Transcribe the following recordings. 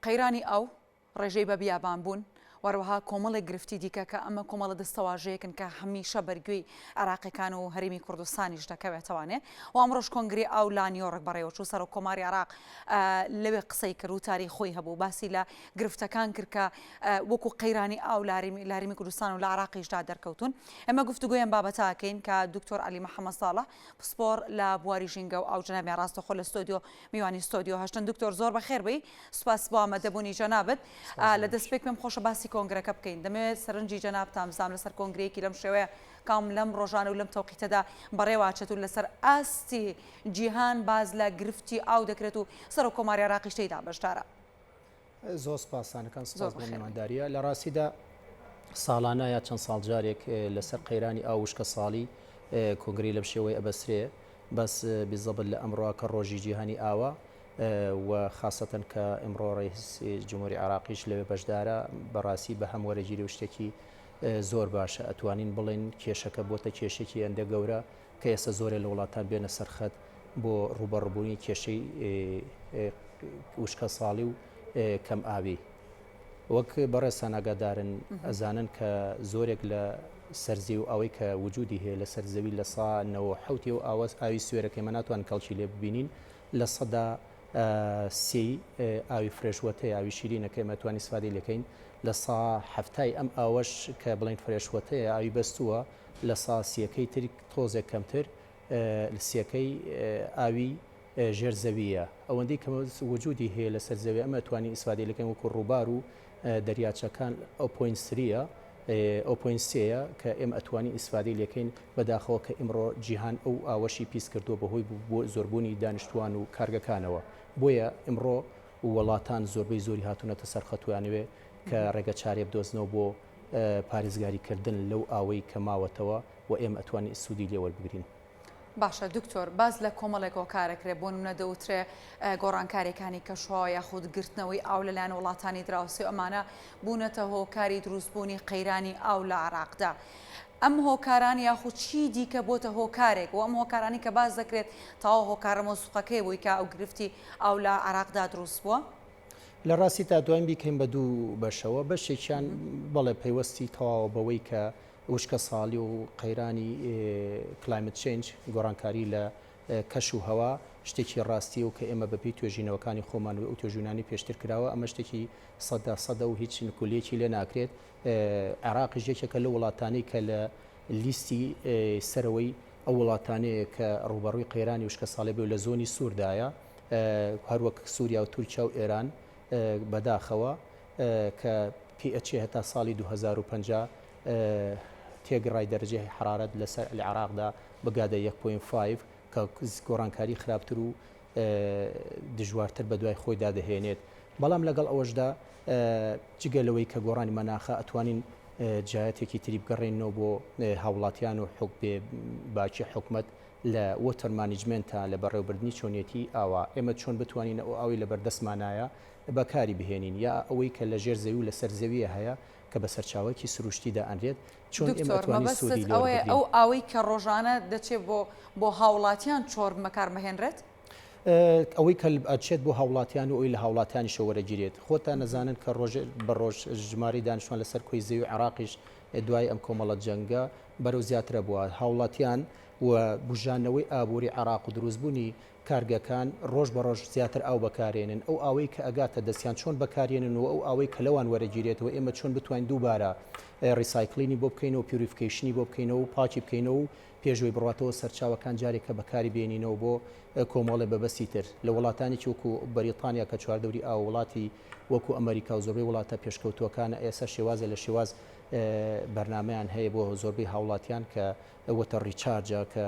قەیرانی ئەو ڕێژەی بە بیابان بوون وەروەها کۆمەڵێک گرفتی دیکە کە ئەمە کۆمەڵە دەستەواژەیەکن کە هەمیشە بەرگوێی عراقیەکان و هەرێمی کوردستانیش دەکەوێتەوەنێ و ئەمڕۆژ کۆنگری ئەو لا نیۆڕک بەڕێوە چوو سەر و کۆماری عراق لەوێ قسەی کرد و تاریخ خۆی هەبوو باسی لە گرفتەکان کرد کە وەکو قەیرانی ئەو لاریمی کوردستان و لە عراقیشدا دەرکەوتون ئەمە گفتوگویان بابەتاکەین کە دکتۆر علی محەممەد ساڵح پسپۆر لە بواری ژینگە و ئەو جەنابی ڕاستەخۆ لە ستۆدیۆ میوانی ستۆدیۆ هەشتن دکتۆر زۆر بەخێر بی سوپاس بۆ ئامادەبوونی جەنابەت لە دەست پێک پێم خۆشە باسی کۆنگرەکە بکەین دەمەوێت سەرنجی جەنابتان بزانم لەسەر کۆنگرەیەکی لەم شێوەیە کام لەم ڕۆژانە و لەم تەوقیتەدا بەڕێواچێت و لەسەر ئاستی جیهان باز لە گرفتی ئاو دەکرێت و سەر و کۆماری عراقیش تێیدا بەشدارە. زۆر سپاسانەکان سپاس بۆ میوانداریە لە ڕاستیدا ساڵانە یا چەند ساڵ جارێک لەسەر قەیرانی ئاو وشکە ساڵی کۆنگری لەم شێوەیە ئەبەسرێ بەس بیزەبت لە ئەمڕۆ کە ڕۆژی جیهانی ئاوە و خاصەتەن کە ئەمڕۆ ڕئیس جمهوری عراقیش لەوێ بەشدارە بەڕاستی بە هەم وەرەگیری و شتێکی زۆر باشە ئەتوانین بڵێن کێشەکە بۆتە کێشێکی ئەندە گەورە کە ئێستا زۆرێ لە وڵاتان بێنە سەرخەت بۆ ڕوبەڕبوونی کێشەی وشکە ساڵی و کەم ئاوی وەک بەڕێستان ئاگادارن ئەزانن کە زۆرێک لە سەرزی و ئەوەی کە وجودی هەیە لە سەرزەوی لە ساەوە حوتی و ئاوی سوێرەکەی مە ناتوان کەڵکی لێ ببینین لە سەدا سی ئاوی فرێشوەتەیە ئاوی شیرینەکەی مەتوانی سفادی لەکەین لە سا هەفتای ئەم ئاوەش کە بڵین فرێشوەتەیە ئاوی بەستووە لە سا سیەکەی تری تۆزێک کەمتر سیەکەی ئاوی ژێرزەویە ئەوەندەی کە وجودی هەیە لە سەرزەوی ئەمە توانی ئیسفادی لەکەین وەکو ڕووبار و دەریاچەکان ئەو پوین سریە ئەو پوین سەیە کە ئێمە ئەتوانی ئیسفادی لەکەین بەداخەوە کە ئمڕۆ جیهان ئەو ئاوەشی پیس کردووە بەهۆی بۆ زۆربوونی دانیشتوان و کارگەکانەوە بۆیە ئمڕۆ وڵاتان زۆربەی زۆری هاتوونەتە سەرخەتوانوێ کە ڕێگە چارێ بدۆزنەوە بۆ پارێزگاریکردن لەو ئاوەی کە ماوەتەوە و ئێمە ئەتوانی سوودی لێوەربگرین. باشە دکتۆر باز لە کۆمەڵێکەوە کارەکرێ بۆ نمونە دەوترێ گۆڕانکاریەکانی کەشۆ یاخود گرتنەوەی ئاو لەلایەن وڵاتانی دراوسی ئەمانە بوونەتە هۆکاری دروستبوونی قەیرانی ئاو لە عراقدا ئەم هۆکارانی یاخود چی دیکە بۆتە هۆکارێک و ئەم هۆکارانی کە باز دەکرێت تاوا هۆکارە مۆسوقەکەی بووی کە ئەو گرفتی ئاو لە عراقدا دروست بووە لە ڕاستی تا دوایین بیکەین بە دوو بەشەوە بەشێکیان بەڵێ پەیوەستی تەواوە بەوەی کە وشکە ساڵی و قەیرانی کلایمت چێنج گۆڕانکاری لە کەش و هەوا شتێکی ڕاستی و کە ئێمە بەپی توێژینەوەکانی خۆمان و توێژینانی پێشتر کراوە ئەمە شتێکی سەدا و هیچ نکولێکی لێ ناکرێت عێراقی یەکێکە لە وڵاتانی کە لە لیستی سەرەوەی ئەو وڵاتانەیە کە ڕوبەڕووی قەیرانی وشکە ساڵی بێ لە زۆنی سووردایە هەروەک سووریا و تورکیا و ئێران بەداخەوە کە PH هەتا ساڵی 2050 تێگەڕای دەرەجەی حرارەت لەسەر العراقدا بگادە 1.5 کە گۆڕانکاری خراپتر و دژوارتر بە دوای خۆی دادەهێنێت بەڵام لەگەڵ ئەوەشدا جگەلەوەی کە گۆڕانی مەناخە ئەتوانین جایەتێکی تری بگەڕێنەوە بۆ هاوڵاتیان و باکی حکومت لە وۆتەر مانیجمنتە لە بەڕێوەبردننی چۆنیەتی ئاوا ئێمە چۆن بتوانین ئەو ئاوی لە بەردەستمانایە بەکاری بهێنین یا ئەوەی کە لە ژێر زەوی و لە سەر زەویە هەیە کە بە سەرچاوەکی سروشتیدا ئەنرێت چۆن ئەو ئاوەی کە ڕۆژانە دەچێت بۆ هاوڵاتیان چۆر بەکار بهێنرێت ئەوەی کە ئەچێت بۆ هاوڵاتیان و ئەوی لە هاوڵاتیانی شەوەرەگیرێت خۆتان نەزانن کە ڕۆژ بە ڕۆژ ژماری دانیشتوان لەسەر کۆی زەوی عێراقیش دوای ئەم کۆمەڵە جەنگە بەرەو زیاترە بووە هاوڵاتیان و بژانەوەی ئابووری عێراق و دروستبوونی کارگەکان ڕۆژ بە ڕۆژ زیاتر ئاو بەکارێنن ئەو ئاوەی کە ئەگاتە دەستیان چۆن بەکارێنن و ئەو ئاوەی کە لەوان وەرەگیرێتەوە ئێمە چۆن بتوانین دووبارە ریسایکلینی بۆ بکەینەوە پیوریفیکیشنی بۆ بکەینەوە و پاکی بکەینەوە و پێشوەی بڕاتەوە سەرچاوەکان جارێکە بەکاری بێنینەوە بۆ کۆمەڵێ بەبەستی تر لە وڵاتانی وەکو بەریتانیا کە چواردەوری ئاو وڵاتی وەکو ئەمریکا و زۆربەی وڵاتە پێشکەوتوەکانە ئێستا شێوازە لە شێواز بەرنمەیان هەیە بۆ زۆربەی هاوڵاتیان کە وەتە ڕیچارجە کە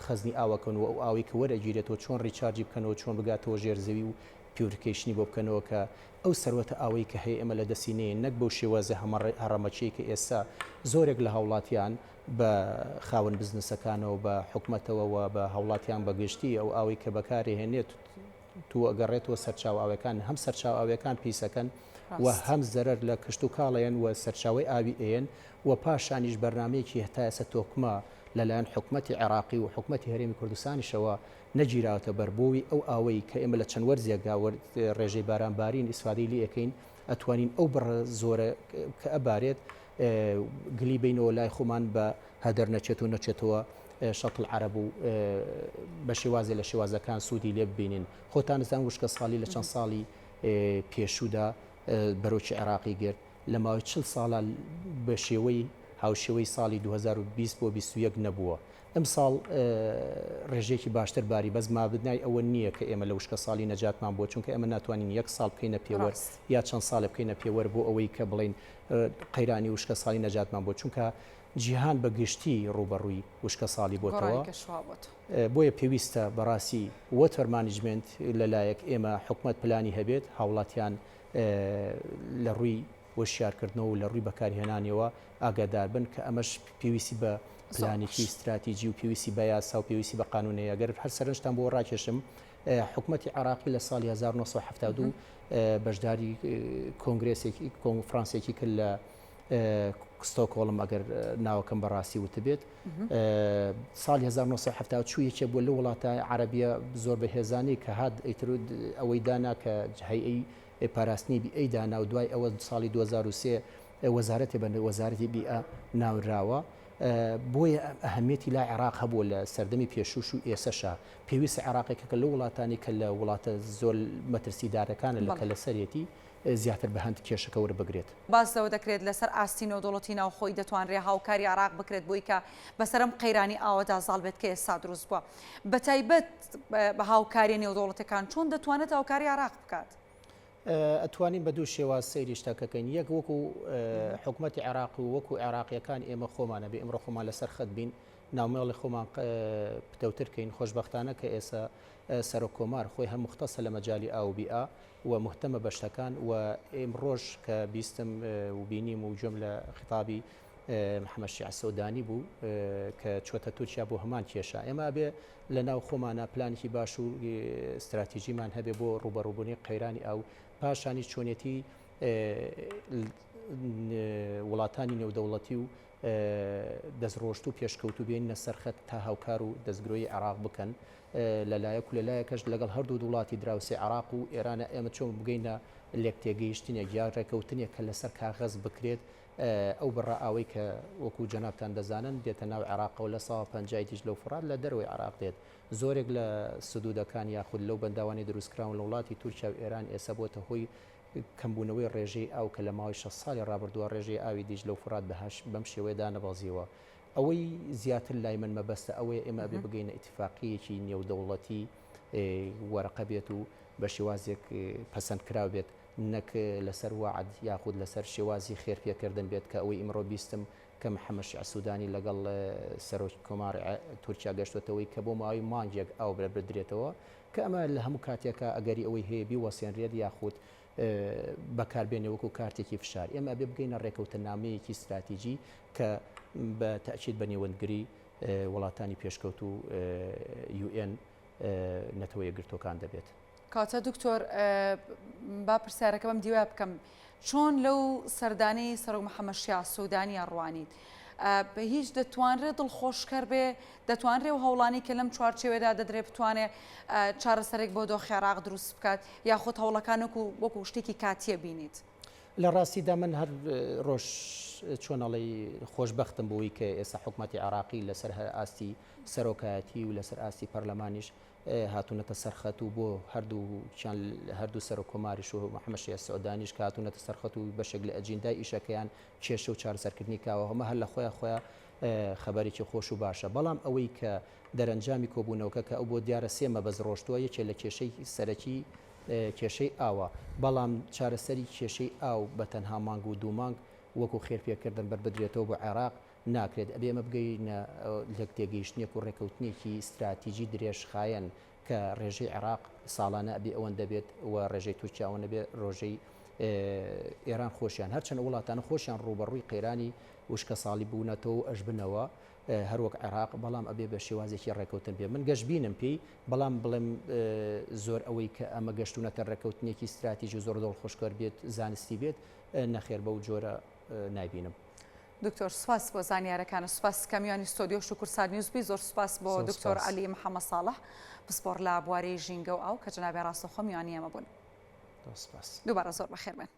خەزنی ئاوەکەن و ئەو ئاوی کە وەرەگیرێتەوە چۆن ڕیچارجی بکەنەوە چۆن بگاتەوە ژێر زەوی و پیوریفیکیشنی بۆ بکەنەوە کە ئەو سەروەتە ئاوەی کە هەیە ئەمە لە دەسینەیە نەک بەو شێوازە هەڕەمەچەی کە ئێستا زۆرێک لە هاوڵاتیان بە خاوەن بزنسەکانەوە بە حکومەتەوە و بە هاوڵاتیان بەگشتی ئەو ئاوی کە بەکارهێنێت تو ئەگەڕێتەوە سەرچاو ئاوەکان هەم سەرچاو ئاوەکان پیسەکەن و هەم زەرەر لە کشت و کاڵەیەن و سەرچاوی ئاوی ئێن و پاشانیش بەرنمەیەکی هەتا ئێستا تۆکمە لەلایەن حکومەتی عێراقی و حکومەتی هەرێمی کوردستانیشەوە نەگیراوەتە بەربووی ئەو ئاوەی کە ئێمە لە چەند وەرزێکدا ڕێژەی بارانبارین ئیسفادەی لێ ئەەکەین ئەتوانین ئەو بڕە زۆرە کە ئەبارێت گلی بینەوە لای خۆمان بە هەدەر نەچێت و نەچێتەوە شەتڵ عەرەب و بە شێوازێ لە شێوازەکان سوودی لێ ببینین. خۆتان نزان وشکە ساڵی لە چەند ساڵی پێشوودا بەرۆکی عێراقی گرت لە ماوەی 40 ساڵە بە شێوەی هاوشێوەی ساڵی 2020 بۆ 21 نەبووە. ئەم ساڵ ڕێژێکی باشتر باری بەس مابنای ئەوە نییە کە ئێمە لە وشکە ساڵی نەجاتمان بۆ چونکە ئێمە ناتوانین 1 ساڵ بکەینە پێوەەر یا چەند ساڵە بکەینە پێوەەر بۆ ئەوەی کە بڵین قەیرانی وشکە ساڵی نەجاتمان بۆ چونکە جیهان بە گشتی ڕوبەڕووی وشکە ساڵی بۆتەوە بۆیە پێویستە بەڕاستی وەتەر مانیجمنت لەلایەک ئێمە حکومت پلانی هەبێت هاوڵاتیان لە ڕووی وەشیارکردنەوە و لە ڕووی بەکارهێنانیەوە ئاگادار بن کە ئەمەش پێویستی بە پلانێکی استراتیژی و پێویستی بە یاسا و پێویستی بە قانونەیە گەر هەر سەرنجتان بۆ ڕاکێشم حکومەتی عێراقی لە ساڵی 1972 بەشداری کۆنگرێسێکی کۆنفرانسێکی کرد لە ستۆکۆڵم ئەگەر ناوەکەم بەڕاستی وتبێت ساڵی 1970 چوویەکێ بۆ لە وڵاتە عەرەبیە زۆر بەهێزانی کە هات ئەوەی دانا کە هەیئەی پاراستنی بیئەی دانا و دوای ئەوە ساڵی 2003 وەزارەتی بە وەزارەتی بیئە ناوراوە بۆیە ئەهەمیەتی لا عێراق هەبوو لە سەردەمی پێشوش و ئێسەشە پێویستە عێراقێکە کە لە وڵاتانی کە لە وڵاتە زۆر مەترسیدارەکانە لەکە لە سەرەتی زیاتر بە هەند کێشەکە وەربگرێت. باس لەوە دەکرێت لەسەر ئاستی نێودوڵەتی ناوخۆی دەتوانرێ هاوکاری عێراق بکرێت بۆی کە بەسەرم قەیرانی ئاوەدا زاڵ بێت کە ئێستا دروست بووە. بەتایبەت بە هاوکاری نێودوڵەتەکان چۆن دەتوانێت هاوکاری عێراق بکات؟ ئەتوانین بە دوو شێواز سەیری شتەکەکەین یەک وەکو حکومەتی عێراق و وەکو عێراقیەکان ئێمە خۆمانە بێ ئەمڕۆ خۆمان لەسەر خەت بین ناومێڵی خۆمان پتەوترکەین خۆشببختانە کە ئێستا سەرۆک کۆمار خۆی هەر مختصە لە مەجای ئا و بیئا و مهتەمە بە شتەکان و ئێمڕۆژ کە بیستم و بینیم و جۆم لە خیتابی محەممەد شیع سەودانی بوو کە چۆتە تورکیا بۆ هەمان کێشە ئێمە بێ لە ناو خۆمانە پلانێکی باش و استراتیژیمان هەبێ بۆ ڕوبەڕووبوونی قەیرانی ئاو پاشانی چۆنیەتی وڵاتانی نێودەوڵەتی و دەستڕۆشت و پێشکەوتو بێنە سەرخەت تا هاوکار و دەستگرۆی عێراق بکەن لەلایەک و لەلایەکەش لەگەڵ هەردوو وڵاتی دراوسێ عێراق و ئێرانە ئێمە چۆن بگەینە لێک تێگەیشتنێک یا ڕێکەوتنێک کە لەسەر کاغەز بکرێت ئەو بڕە ئاوەی کە وەکو جەنابتان دەزانن دێتە ناو عێراقەوە لە ساڵ 50 دیش لەو فرات لە دەروی عێراق دێت زۆرێک لە سدودەکان یاخود لەو بەنداوانی دروستکراون لە وڵاتی تورکیا و ئێران ئێستا بۆتە هۆی کەمبوونەوەی ڕێژەی ئاو کە لە ماوەی 6 ساڵی ڕابردووە ڕێژەی ئاوی دیش لەو فرات بەم شێوەیەدا نەبازیەوە ئەوەی زیاتر لای من مەبەستە ئەوەیە ئێمە بێ بگەینە ئیتفاقیەکی نێودەوڵەتی وەرەقە بێت و بە شێوازێک پەسەندکراو بێت نەک لەسەر وعد یاخود لەسەر شێوازی خێرپێکردن بێت کە ئەوەی ئیمڕۆ بیستم کە محەممەد شیع سوودانی لەگەڵ سەرۆکی کۆمار تورکیا گەشتوەتەوەی کە بۆ ماوەی مانگێک ئاو بدرێتەوە کە ئەمە لە هەموو کاتێکە ئەگەری ئەوەی هەیە بیوەسێنرێت یاخود بەکاربێنێ وەکو کارتێکی فشار ئێمە بێ بگەینە ڕێکەوتە نامەیەکی استراتیژی کە بە تاکید بە نێوەندگری وڵاتانی پێشکەوت و UN نەتەوە یەکگرتوەکان دەبێت. کاتە دکتۆر با پرسیارەکە بەم دیوای بکەم چۆن لەو سەردانەی سەرۆک محەممەد شیع سوودانی ڕوانیت بە هیچ دەتوانرێت دڵخۆشکەر بێ دەتوانرێت و هەوڵانی کە لەم چوارچێوێدا دەدرێت بتوانێت چارەسەرێک بۆ دۆخی عێراق دروست بکات یاخود هەوڵەکانێک و وەکو شتێکی کاتیە بینیت. لە ڕاستیدا من هەر ڕۆژ چۆنەڵی خۆشببختم بووی کە ئێستا حکومەتی عێراقی لەسەر هەر ئاستی سەرۆکایەتی و لەسەر ئاستی پەرلەمانیش هاتوونەتە سەرخەت و بۆ هەردوو سەرۆک کۆماریش و محەممەد شیع سەودانیش کە هاتوونەتە سەرخەت و بەشێک لە ئەجندای ئیشەکەیان کێشە و چارەسەرکردنی کاوە هەمە هەر لە خۆیان خەبەرێکی خۆش و باشە بەڵام ئەوەی کە دەرەنجامی کۆبوونەوەکە کە ئەو بۆ دیارە سێمە بەز ڕۆشتووە یەکێ لە کێشەی سەرەکی کێشەی ئاوە بەڵام چارەسەری کێشەی ئاو بە تەنها مانگ و دوو مانگ وەکو خێرپێکردن بەربدرێتەوە بۆ عێراق ناکرێت ئەبێ ئەمە بگەینە لەک تێگەیشتنێک و ڕێکەوتنێکی استراتیژی درێژخایەن کە ڕێژەی عێراق ساڵانە ئەبێ ئەوەندە بێت و ڕێژەی تورکیا ئەوەندە بێت ڕۆژەی ئێران خۆشیان هەرچەند وڵاتانە خۆشیان ڕوبەڕووی قەیرانی وشکە ساڵی بوونەتەوە و ئەش بنەوە هەروەک عێراق بەڵام ئەبێ بە شێوازێکی ڕێکەوتن بێ من گەشت بینم پێی بەڵام بڵێم زۆر ئەوەی کە ئەمە گەشتونەتە ڕێکەوتنێکی استراتیژی زۆر دڵخۆشکەر بێت زانستی بێت نەخێر بەو جۆرە نایبینم. دکتۆر سوپاس بۆ زانیارەکانە سوپاس کەمیانی ستۆدیۆ شکورسان نیوزبی زۆر سوپاس بۆ دکتۆر عەلی محەممەد ساڵح پسپۆر لە بوارەی ژینگە و ئەو کە جنابێ ڕاستەوخۆ میوانی ئێمە بوون. دووبارە زۆر بەخێر بن.